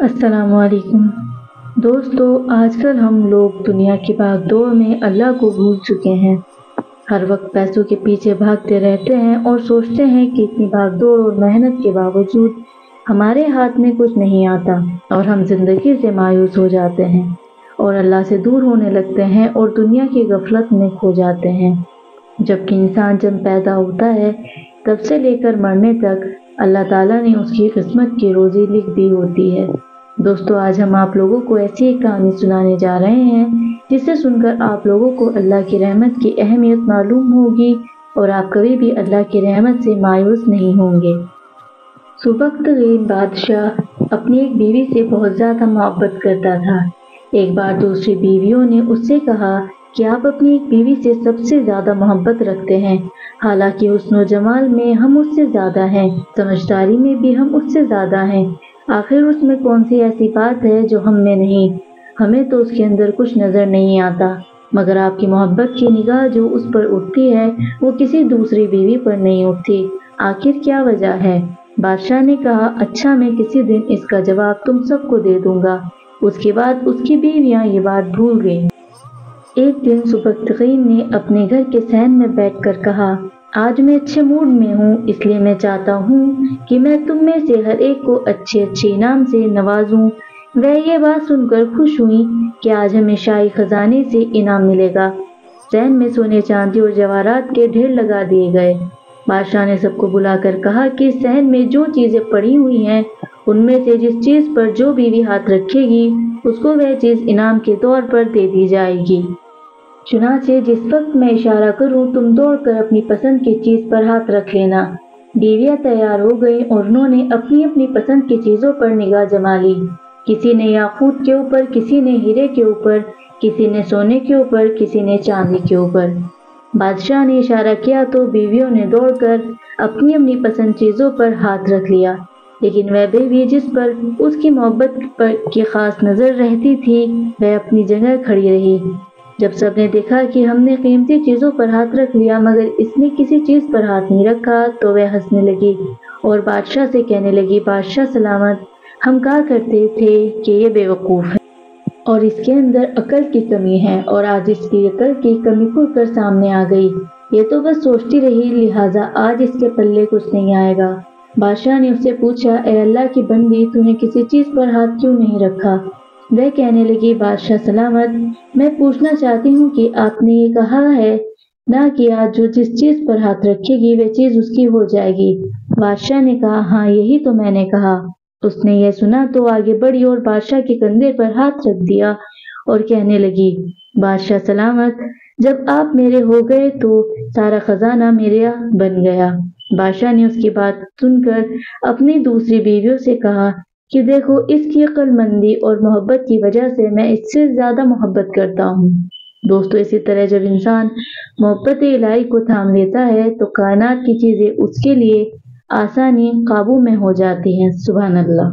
अस्सलाम वालेकुम दोस्तों, आजकल हम लोग दुनिया की भागदौड़ में अल्लाह को भूल चुके हैं। हर वक्त पैसों के पीछे भागते रहते हैं और सोचते हैं कि इतनी भागदौड़ और मेहनत के बावजूद हमारे हाथ में कुछ नहीं आता और हम जिंदगी से मायूस हो जाते हैं और अल्लाह से दूर होने लगते हैं और दुनिया की गफलत में खो जाते हैं। जबकि इंसान जब पैदा होता है तब से लेकर मरने तक अल्लाह ताला ने उसकी किस्मत की रोजी लिख दी होती है। दोस्तों, आज हम आप लोगों को ऐसी एक कहानी सुनाने जा रहे हैं जिसे सुनकर आप लोगों को अल्लाह की रहमत की अहमियत मालूम होगी और आप कभी भी अल्लाह की रहमत से मायूस नहीं होंगे। सुबक्तगीन बादशाह अपनी एक बीवी से बहुत ज़्यादा मोहब्बत करता था। एक बार दूसरी बीवियों ने उससे कहा कि आप अपनी एक बीवी से सबसे ज़्यादा मोहब्बत रखते हैं, हालांकि हुस्न जमाल में हम उससे ज़्यादा हैं, समझदारी में भी हम उससे ज़्यादा हैं। आखिर उसमें कौन सी ऐसी बात है जो हम में नहीं? हमें तो उसके अंदर कुछ नज़र नहीं आता, मगर आपकी मोहब्बत की निगाह जो उस पर उठती है वो किसी दूसरी बीवी पर नहीं उठती। आखिर क्या वजह है? बादशाह ने कहा, अच्छा, मैं किसी दिन इसका जवाब तुम सबको दे दूंगा। उसके बाद उसकी बीवियां ये बात भूल गईं। एक दिन सुबक्तगीन ने अपने घर के सहन में बैठकर कहा, आज मैं अच्छे मूड में हूँ, इसलिए मैं चाहता हूँ कि मैं तुम में से हर एक को अच्छे अच्छे इनाम से नवाजूं। वह ये बात सुनकर खुश हुई कि आज हमें शाही खजाने से इनाम मिलेगा। सहन में सोने चांदी और जवाहरात के ढेर लगा दिए गए। बादशाह ने सबको बुलाकर कहा कि सहन में जो चीजें पड़ी हुई हैं उनमें से जिस चीज पर जो बीवी हाथ रखेगी उसको वह चीज इनाम के तौर पर दे दी जाएगी। चुनाचे जिस वक्त मैं इशारा करूं तुम दौड़कर अपनी पसंद की चीज पर हाथ रख लेना। बीवियां तैयार हो गईं और उन्होंने अपनी अपनी पसंद की चीजों पर निगाह जमा ली। किसी ने याकूत के ऊपर, किसी ने हीरे के ऊपर, किसी ने सोने के ऊपर, किसी ने चांदी के ऊपर। बादशाह ने इशारा किया तो बीवियों ने दौड़कर अपनी अपनी पसंद चीजों पर हाथ रख लिया, लेकिन वह बीवी जिस पर उसकी मोहब्बत पर की खास नजर रहती थी वह अपनी जगह खड़ी रही। जब सबने देखा कि हमने कीमती चीजों पर हाथ रख लिया मगर इसने किसी चीज पर हाथ नहीं रखा तो वह हंसने लगी और बादशाह से कहने लगी, बादशाह सलामत, हम कहा करते थे कि ये बेवकूफ है और इसके अंदर अकल की कमी है, और आज इसकी अकल की कमी खुलकर सामने आ गई। ये तो बस सोचती रही, लिहाजा आज इसके पल्ले कुछ नहीं आएगा। बादशाह ने उससे पूछा, ए अल्लाह की बंदी, तूने किसी चीज पर हाथ क्यों नहीं रखा? वह कहने लगी, बादशाह सलामत, मैं पूछना चाहती हूँ कि आपने ये कहा है ना कि आज जो जिस चीज पर हाथ रखेगी वह चीज उसकी हो जाएगी। बादशाह ने कहा, हाँ, यही तो मैंने कहा। उसने यह सुना तो आगे बढ़ी और बादशाह के कंधे पर हाथ रख दिया और कहने लगी, बादशाह सलामत, जब आप मेरे हो गए तो सारा खजाना मेरा बन गया। बादशाह ने उसकी बात सुनकर अपनी दूसरी बीवियों से कहा कि देखो, इसकी अक्लमंदी और मोहब्बत की वजह से मैं इससे ज्यादा मोहब्बत करता हूँ। दोस्तों, इसी तरह जब इंसान मोहब्बत इलाही को थाम लेता है तो कायनात की चीजें उसके लिए आसानी काबू में हो जाती हैं। सुभान अल्लाह।